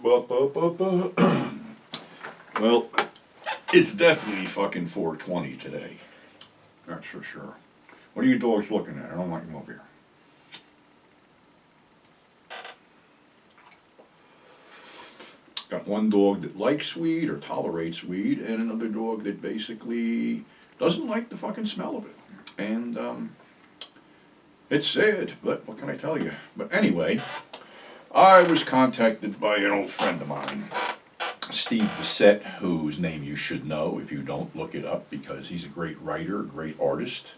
Well, it's definitely fucking 420 today. That's for sure. What are you dogs looking at? I don't want them over here. Got one dog that likes weed or tolerates weed, and another dog that basically doesn't like the fucking smell of it. And it's sad, but what can I tell you? But anyway, I was contacted by an old friend of mine, Steve Bissett, whose name you should know. If you don't, look it up, because he's a great writer, a great artist.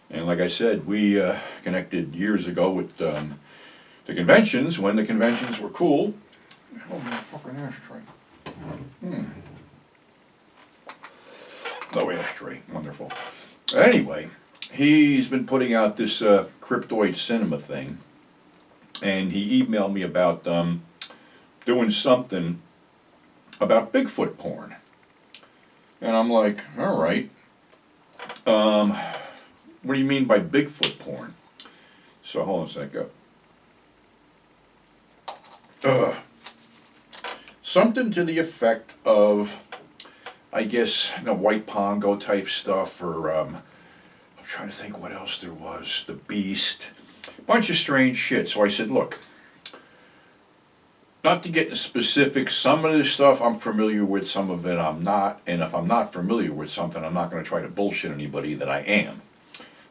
And like I said, we connected years ago with the conventions, when the conventions were cool. Oh, my fucking ashtray. No ashtray. Wonderful. Anyway, he's been putting out this cryptoid cinema thing, and he emailed me about doing something about Bigfoot porn. And I'm like, all right. What do you mean by Bigfoot porn? So hold on a second. Something to the effect of, I guess, white pongo type stuff, or I'm trying to think what else there was. The Beast. Bunch of strange shit. So I said, look, not to get into specifics, some of this stuff I'm familiar with, some of it I'm not. And if I'm not familiar with something, I'm not going to try to bullshit anybody that I am.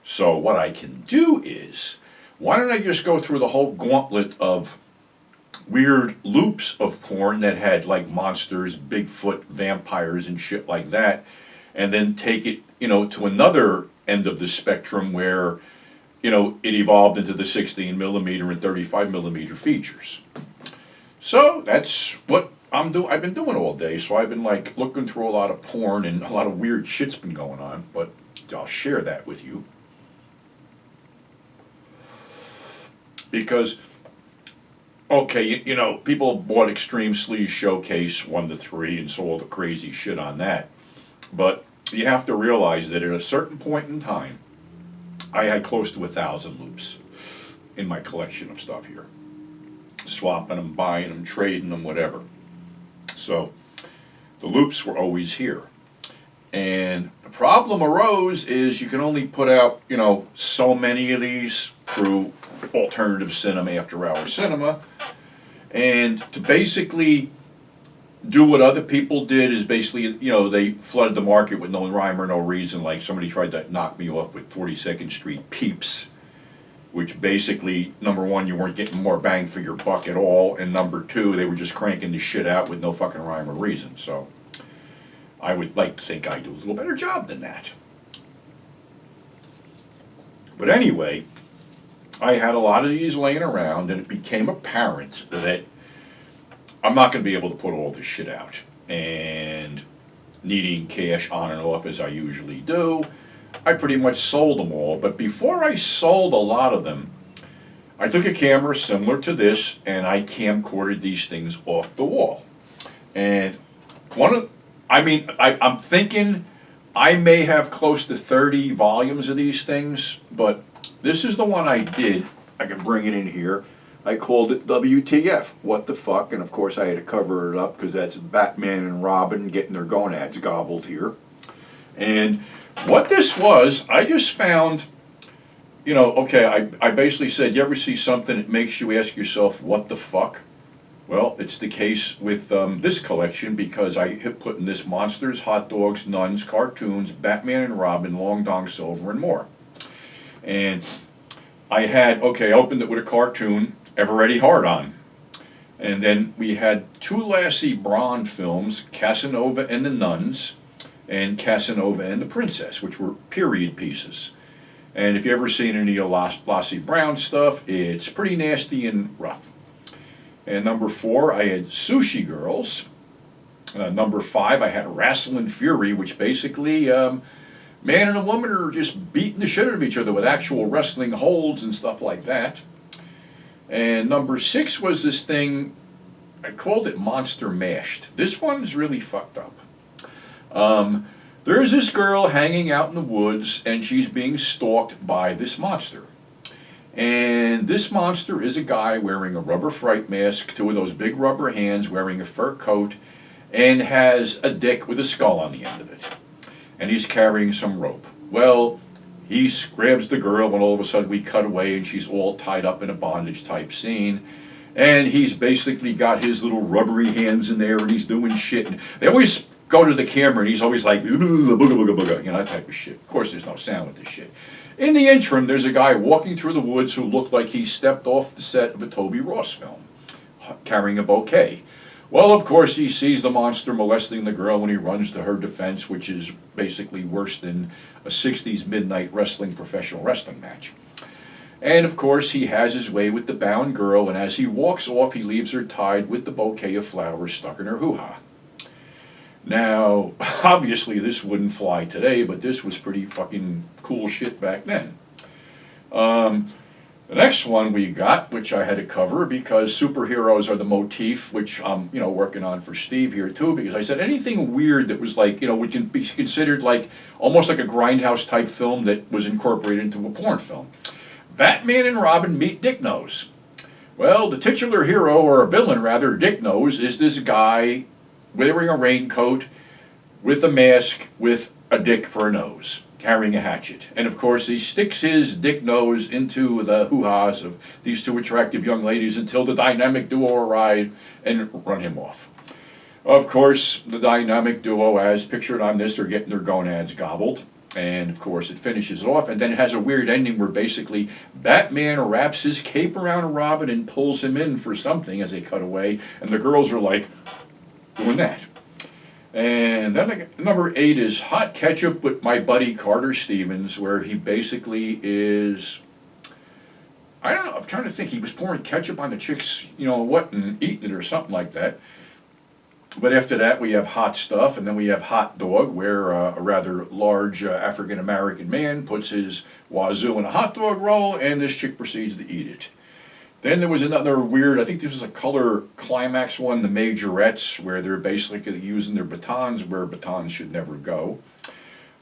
So what I can do is, why don't I just go through the whole gauntlet of weird loops of porn that had like monsters, Bigfoot, vampires, and shit like that, and then take it, to another end of the spectrum where, it evolved into the 16 millimeter and 35 millimeter features. So that's what I've been doing all day. So I've been like looking through a lot of porn, and a lot of weird shit's been going on, but I'll share that with you. Because, okay, people bought Extreme Sleaze Showcase 1 to 3 and saw all the crazy shit on that. But you have to realize that at a certain point in time, I had close to 1,000 loops in my collection of stuff here. Swapping them, buying them, trading them, whatever. So the loops were always here. And the problem arose is you can only put out, so many of these through alternative cinema, after hour cinema. And to basically do what other people did is basically, they flooded the market with no rhyme or no reason. Like somebody tried to knock me off with 42nd Street Peeps, which basically, number one, you weren't getting more bang for your buck at all. And number two, they were just cranking the shit out with no fucking rhyme or reason. So I would like to think I do a little better job than that. But anyway, I had a lot of these laying around, and it became apparent that I'm not going to be able to put all this shit out. And needing cash on and off as I usually do, I pretty much sold them all. But before I sold a lot of them, I took a camera similar to this, and I camcorded these things off the wall. And I'm thinking I may have close to 30 volumes of these things, but this is the one I did. I can bring it in here. I called it WTF, what the fuck, and of course I had to cover it up because that's Batman and Robin getting their gonads gobbled here. And what this was, I just found, I basically said, you ever see something that makes you ask yourself, what the fuck? Well, it's the case with this collection, because I have put in this monsters, hot dogs, nuns, cartoons, Batman and Robin, Long Dong Silver, and more. And I opened it with a cartoon, Ever Ready Hard On. And then we had 2 Lassie Braun films, Casanova and the Nuns, and Casanova and the Princess, which were period pieces. And if you've ever seen any of Lassie Brown stuff, it's pretty nasty and rough. And number 4, I had Sushi Girls. Number 5, I had Wrestling Fury, which basically, man and a woman are just beating the shit out of each other with actual wrestling holds and stuff like that. And number 6 was this thing, I called it Monster Mashed. This one's really fucked up. There's this girl hanging out in the woods, and she's being stalked by this monster. And this monster is a guy wearing a rubber fright mask, two of those big rubber hands, wearing a fur coat, and has a dick with a skull on the end of it. And he's carrying some rope. Well, he grabs the girl when all of a sudden we cut away and she's all tied up in a bondage type scene. And he's basically got his little rubbery hands in there and he's doing shit. And they always go to the camera and he's always like, booga, booga, booga, you know, that type of shit. Of course, there's no sound with this shit. In the interim, there's a guy walking through the woods who looked like he stepped off the set of a Toby Ross film, carrying a bouquet. Well, of course, he sees the monster molesting the girl when he runs to her defense, which is basically worse than a 60s midnight wrestling professional wrestling match. And of course, he has his way with the bound girl, and as he walks off, he leaves her tied with the bouquet of flowers stuck in her hoo-ha. Now, obviously, this wouldn't fly today, but this was pretty fucking cool shit back then. The next one we got, which I had to cover because superheroes are the motif, which I'm, working on for Steve here too, because I said anything weird that was like, would be considered like almost like a grindhouse type film that was incorporated into a porn film. Batman and Robin meet Dick Nose. Well, the titular hero, or a villain rather, Dick Nose, is this guy wearing a raincoat with a mask with a dick for a nose, carrying a hatchet. And of course, he sticks his dick nose into the hoo-has of these two attractive young ladies until the dynamic duo arrive and run him off. Of course, the dynamic duo, as pictured on this, are getting their gonads gobbled. And of course, it finishes off, and then it has a weird ending where basically Batman wraps his cape around Robin and pulls him in for something as they cut away, and the girls are like, doing that. And then number 8 is Hot Ketchup with my buddy Carter Stevens, where he basically is, I don't know, I'm trying to think, he was pouring ketchup on the chick's, and eating it or something like that. But after that, we have Hot Stuff, and then we have Hot Dog, where a rather large African-American man puts his wazoo in a hot dog roll, and this chick proceeds to eat it. Then there was another weird, I think this was a color climax one, the Majorettes, where they're basically using their batons where batons should never go.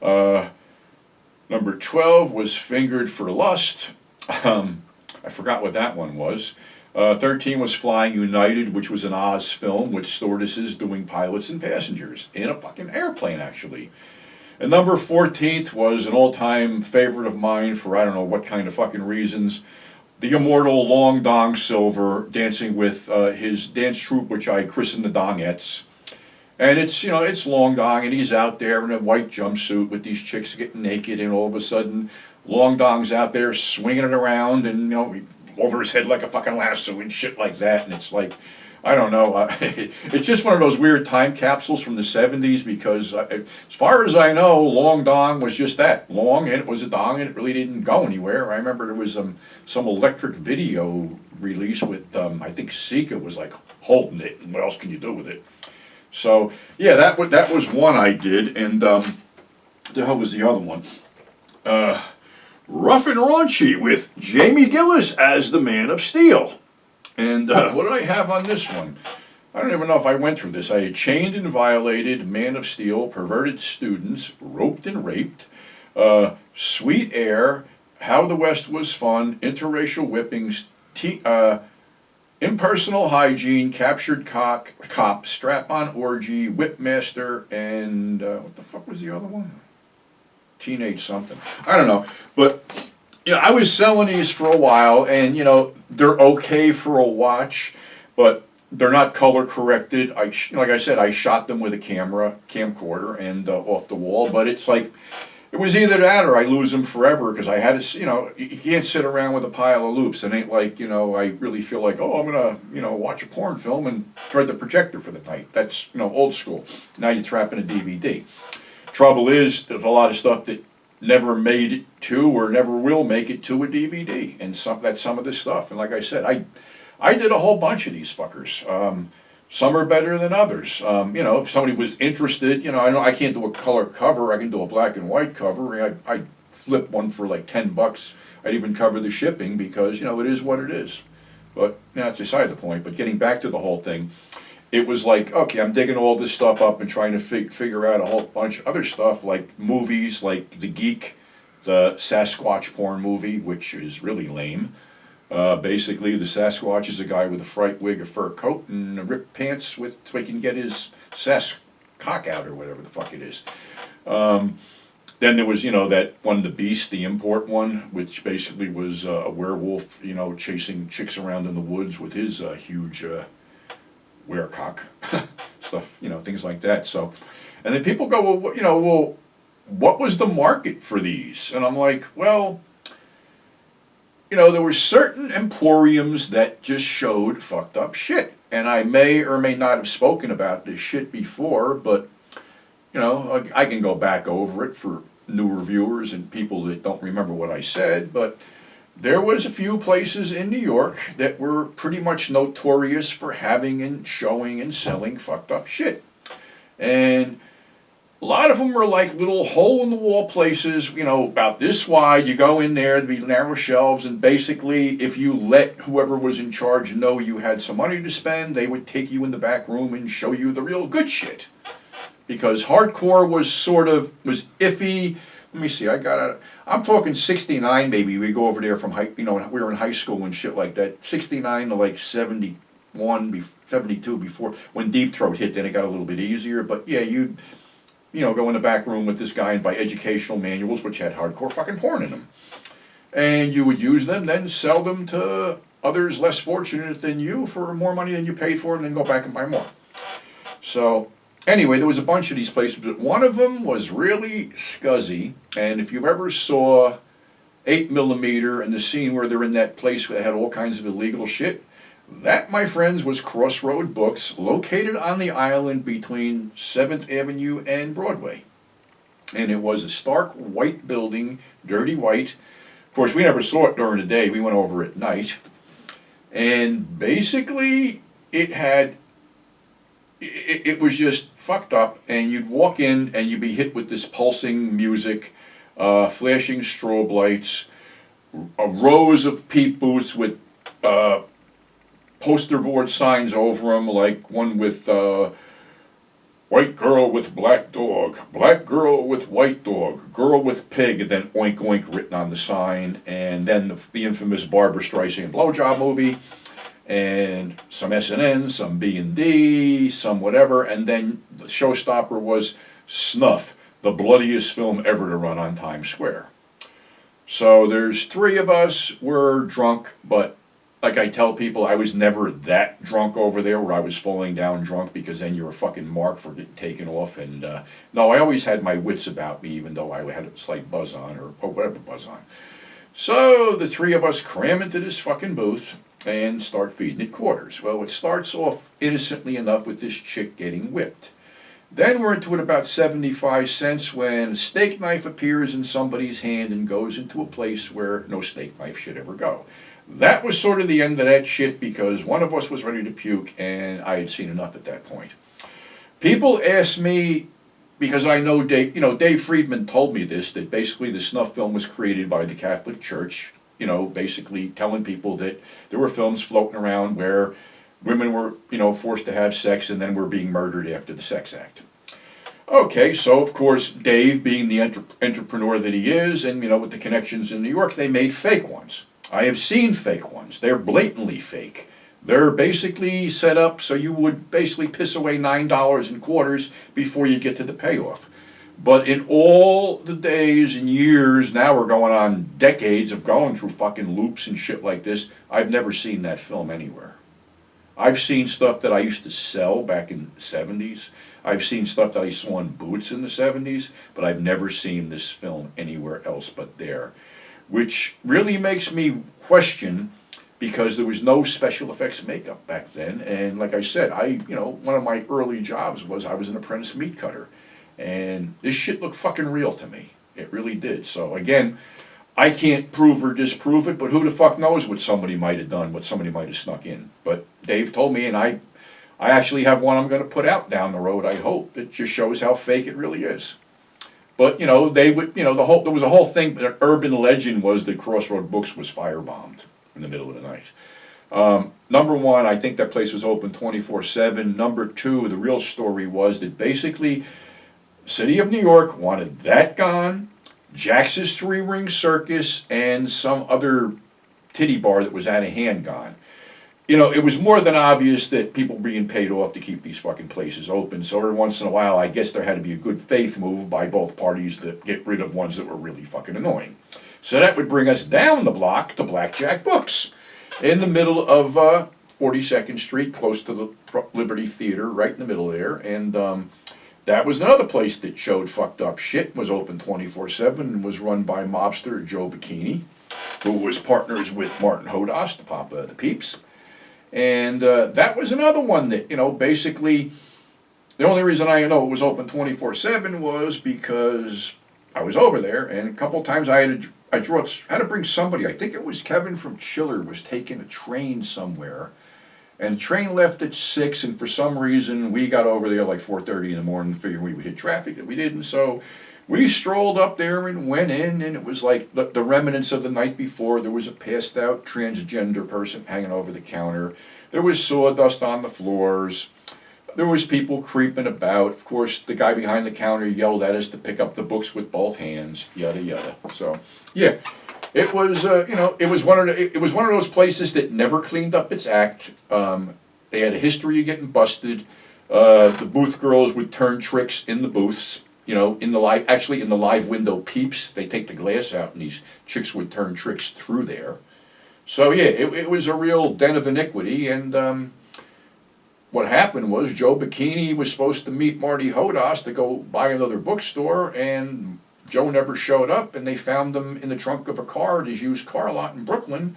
Number 12 was Fingered for Lust. I forgot what that one was. 13 was Flying United, which was an Oz film with stewardesses doing pilots and passengers in a fucking airplane, actually. And number 14th was an all-time favorite of mine for I don't know what kind of fucking reasons. The immortal Long Dong Silver dancing with his dance troupe, which I christened the Dongettes. And it's Long Dong, and he's out there in a white jumpsuit with these chicks getting naked, and all of a sudden, Long Dong's out there swinging it around, and over his head like a fucking lasso and shit like that. And it's like, I don't know, it's just one of those weird time capsules from the 70s because as far as I know, Long Dong was just that, long, and it was a dong, and it really didn't go anywhere. I remember there was some electric video release with, I think Sika was like holding it, and what else can you do with it? So, yeah, that was one I did, and what the hell was the other one? Rough and Raunchy with Jamie Gillis as the Man of Steel. And what did I have on this one? I don't even know if I went through this. I had Chained and Violated, Man of Steel, Perverted Students, Roped and Raped, Sweet Air, How the West Was Fun, Interracial Whippings, Impersonal Hygiene, Captured Cop, Strap-On Orgy, Whipmaster, and what the fuck was the other one? Teenage something. I don't know. But I was selling these for a while, and they're okay for a watch, but they're not color corrected. Like I said, I shot them with a camcorder, and off the wall. But it's like it was either that or I lose them forever because I had to. You can't sit around with a pile of loops. It ain't like I really feel like I'm gonna watch a porn film and thread the projector for the night. That's old school. Now you're trapping a DVD. Trouble is, there's a lot of stuff that never made it to or never will make it to a DVD, and that's some of this stuff. And like I said, I did a whole bunch of these fuckers. Some are better than others. If somebody was interested, I can't do a color cover. I can do a black and white cover. I flip one for like $10. I'd even cover the shipping because it is what it is. But that's beside the point. But getting back to the whole thing. It was like, okay, I'm digging all this stuff up and trying to figure out a whole bunch of other stuff, like movies, like The Geek, the Sasquatch porn movie, which is really lame. Basically, the Sasquatch is a guy with a fright wig, a fur coat, and ripped pants so he can get his cock out or whatever the fuck it is. Then there was, that one, the Beast, the import one, which basically was a werewolf, chasing chicks around in the woods with his huge werecock stuff, things like that. So, and then people go, well, what was the market for these? And I'm like, well, there were certain emporiums that just showed fucked up shit. And I may or may not have spoken about this shit before, but, I can go back over it for newer viewers and people that don't remember what I said, but there was a few places in New York that were pretty much notorious for having and showing and selling fucked up shit. And a lot of them were like little hole-in-the-wall places, about this wide. You go in there, there'd be narrow shelves, and basically, if you let whoever was in charge know you had some money to spend, they would take you in the back room and show you the real good shit. Because hardcore was iffy. Let me see, I'm talking 69 maybe. We go over there from we were in high school and shit like that. 69 to like 71, 72 before, when Deep Throat hit, then it got a little bit easier. But yeah, you'd go in the back room with this guy and buy educational manuals which had hardcore fucking porn in them. And you would use them, then sell them to others less fortunate than you for more money than you paid for, and then go back and buy more. So, anyway, there was a bunch of these places, but one of them was really scuzzy, and if you ever saw 8mm and the scene where they're in that place where they had all kinds of illegal shit, that, my friends, was Crossroad Books, located on the island between 7th Avenue and Broadway. And it was a stark white building, dirty white. Of course, we never saw it during the day. We went over at night. And basically, it was just fucked up. And you'd walk in and you'd be hit with this pulsing music, flashing strobe lights, rows of peep booths with poster board signs over them, like one with white girl with black dog, black girl with white dog, girl with pig, and then oink oink written on the sign, and then the infamous Barbra Streisand blowjob movie, and some S&N, some B&D, some whatever, and then the showstopper was Snuff, the bloodiest film ever to run on Times Square. So there's three of us, we're drunk, but like I tell people, I was never that drunk over there where I was falling down drunk, because then you're a fucking mark for getting taken off. And no, I always had my wits about me, even though I had a slight buzz on, or whatever buzz on. So the three of us cram into this fucking booth and start feeding it quarters. Well, it starts off innocently enough with this chick getting whipped. Then we're into it about 75 cents when a steak knife appears in somebody's hand and goes into a place where no steak knife should ever go. That was sort of the end of that shit, because one of us was ready to puke and I had seen enough at that point. People ask me, because I know Dave Friedman told me this, that basically the snuff film was created by the Catholic Church, basically telling people that there were films floating around where women were, forced to have sex and then were being murdered after the sex act. Okay, so of course, Dave, being the entrepreneur that he is, and with the connections in New York, they made fake ones. I have seen fake ones. They're blatantly fake. They're basically set up so you would basically piss away $9 in quarters before you get to the payoff. But in all the days and years, now we're going on decades of going through fucking loops and shit like this, I've never seen that film anywhere. I've seen stuff that I used to sell back in the 70s. I've seen stuff that I saw in Boots in the 70s, but I've never seen this film anywhere else but there. Which really makes me question, because there was no special effects makeup back then. And like I said, one of my early jobs was I was an apprentice meat cutter. And this shit looked fucking real to me. It really did. So again, I can't prove or disprove it, but who the fuck knows what somebody might have done, what somebody might have snuck in. But Dave told me, and I actually have one I'm going to put out down the road, I hope. It just shows how fake it really is. But, they would, there was a whole thing, an urban legend was that Crossroad Books was firebombed in the middle of the night. Number one, I think that place was open 24/7. Number two, the real story was that basically, City of New York wanted that gone, Jax's Three Ring Circus, and some other titty bar that was out of hand gone. You know, it was more than obvious that people were being paid off to keep these fucking places open. So every once in a while, I guess there had to be a good faith move by both parties to get rid of ones that were really fucking annoying. So that would bring us down the block to Blackjack Books, in the middle of 42nd Street, close to the Liberty Theater, right in the middle there. And that was another place that showed fucked up shit, was open 24/7, and was run by mobster Joe Bikini, who was partners with Martin Hodas, the Papa of the Peeps. And that was another one that, you know, basically, the only reason I know it was open 24/7 was because I was over there, and a couple times I had to bring somebody. I think it was Kevin from Chiller was taking a train somewhere, and the train left at 6, and for some reason we got over there like 4:30 in the morning, figuring we would hit traffic that we didn't. So we strolled up there and went in, and it was like the remnants of the night before. There was a passed out transgender person hanging over the counter. There was sawdust on the floors. There was people creeping about. Of course, the guy behind the counter yelled at us to pick up the books with both hands. Yada yada. So, yeah, it was it was one of those places that never cleaned up its act. They had a history of getting busted. The booth girls would turn tricks in the booths. You know, in the live window peeps, they take the glass out, and these chicks would turn tricks through there. So yeah, it was a real den of iniquity. And what happened was Joe Bikini was supposed to meet Marty Hodas to go buy another bookstore, and Joe never showed up, and they found him in the trunk of a car at his used car lot in Brooklyn.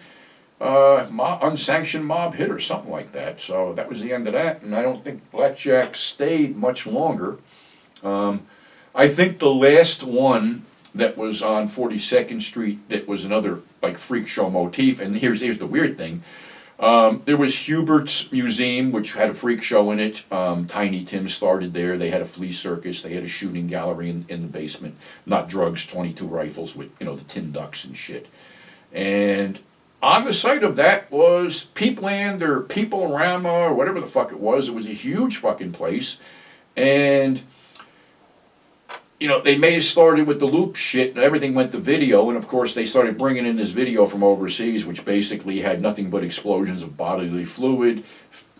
Unsanctioned mob hit or something like that. So that was the end of that, and I don't think Blackjack stayed much longer. I think the last one that was on 42nd Street that was another like freak show motif, and here's the weird thing. There was Hubert's Museum, which had a freak show in it. Tiny Tim started there. They had a flea circus. They had a shooting gallery in the basement. Not drugs, 22 rifles with, you know, the tin ducks and shit. And on the site of that was Peepland or People-Rama or whatever the fuck it was. It was a huge fucking place. And you know, they may have started with the loop shit and everything went to video, and of course they started bringing in this video from overseas, which basically had nothing but explosions of bodily fluid,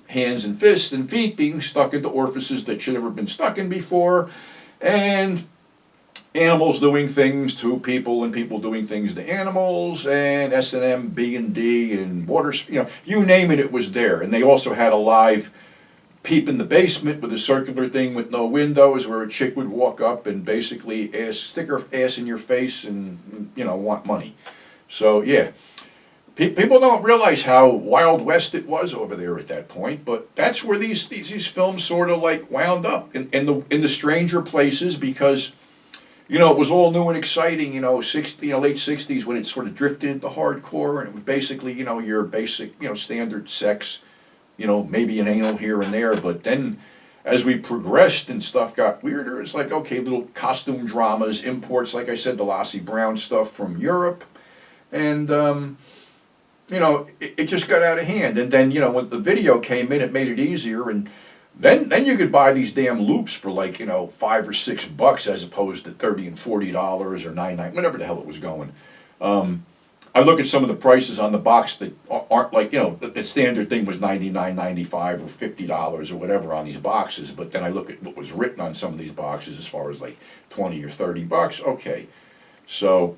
hands and fists and feet being stuck into orifices that should never been stuck in before, and animals doing things to people and people doing things to animals, and S&M, B&D, and water, you know, you name it, it was there. And they also had a live peep in the basement with a circular thing with no windows where a chick would walk up and basically stick her ass in your face and, you know, want money. So, yeah. People don't realize how Wild West it was over there at that point, but that's where these films sort of like wound up in the stranger places, because, you know, it was all new and exciting, late 60s when it sort of drifted into hardcore, and it was basically, you know, your basic, you know, standard sex, you know, maybe an anal here and there. But then as we progressed and stuff got weirder, it's like, okay, little costume dramas, imports, like I said, the Lassie Brown stuff from Europe. And, you know, it just got out of hand. And then, you know, when the video came in, it made it easier. And then you could buy these damn loops for like, you know, $5 or $6 as opposed to $30 and $40 or $99, whatever the hell it was going. I look at some of the prices on the box that aren't like, you know, the standard thing was $99.95 or $50 or whatever on these boxes, but then I look at what was written on some of these boxes as far as like $20 or $30. Okay, so,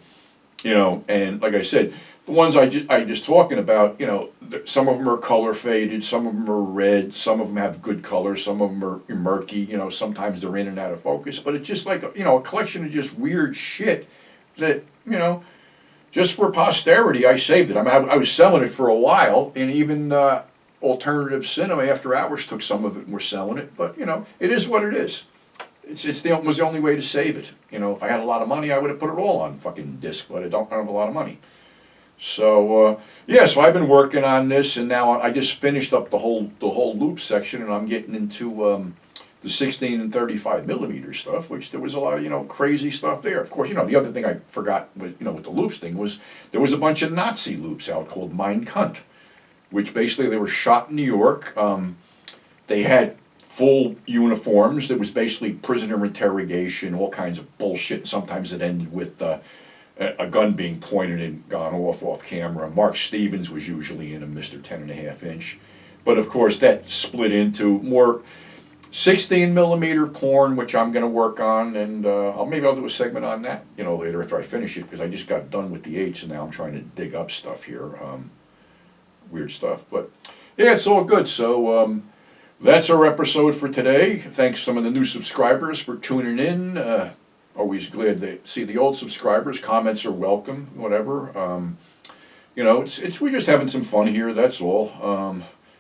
you know, and like I said, the ones I just talking about, you know, some of them are color faded, some of them are red, some of them have good color, some of them are murky, you know, sometimes they're in and out of focus, but it's just like, you know, a collection of just weird shit that, you know, just for posterity, I saved it. I mean, I was selling it for a while, and even Alternative Cinema After Hours took some of it and were selling it. But, you know, it is what it is. It was the only way to save it. You know, if I had a lot of money, I would have put it all on fucking disc, but I don't have a lot of money. So, yeah, so I've been working on this, and now I just finished up the whole loop section, and I'm getting into the 16 and 35 millimeter stuff, which there was a lot of, you know, crazy stuff there. Of course, you know, the other thing I forgot with, you know, with the loops thing was there was a bunch of Nazi loops out called Mein Kampf, which basically they were shot in New York. They had full uniforms. There was basically prisoner interrogation, all kinds of bullshit. Sometimes it ended with a gun being pointed and gone off camera. Mark Stevens was usually in a Mr. 10.5 inch. But of course, that split into more 16mm porn, which I'm going to work on, and maybe I'll do a segment on that, later after I finish it, because I just got done with the 8s, and now I'm trying to dig up stuff here, weird stuff. But yeah, it's all good. So that's our episode for today. Thanks some of the new subscribers for tuning in. Always glad to see the old subscribers. Comments are welcome, whatever. It's we're just having some fun here. That's all.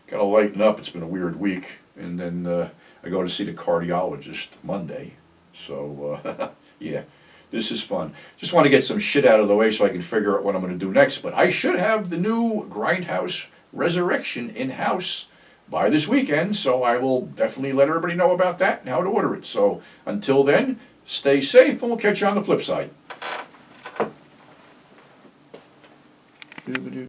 Got to lighten up. It's been a weird week, and then I go to see the cardiologist Monday. So yeah, this is fun. Just want to get some shit out of the way so I can figure out what I'm going to do next. But I should have the new Grindhouse Resurrection in-house by this weekend, so I will definitely let everybody know about that and how to order it. So until then, stay safe, and we'll catch you on the flip side.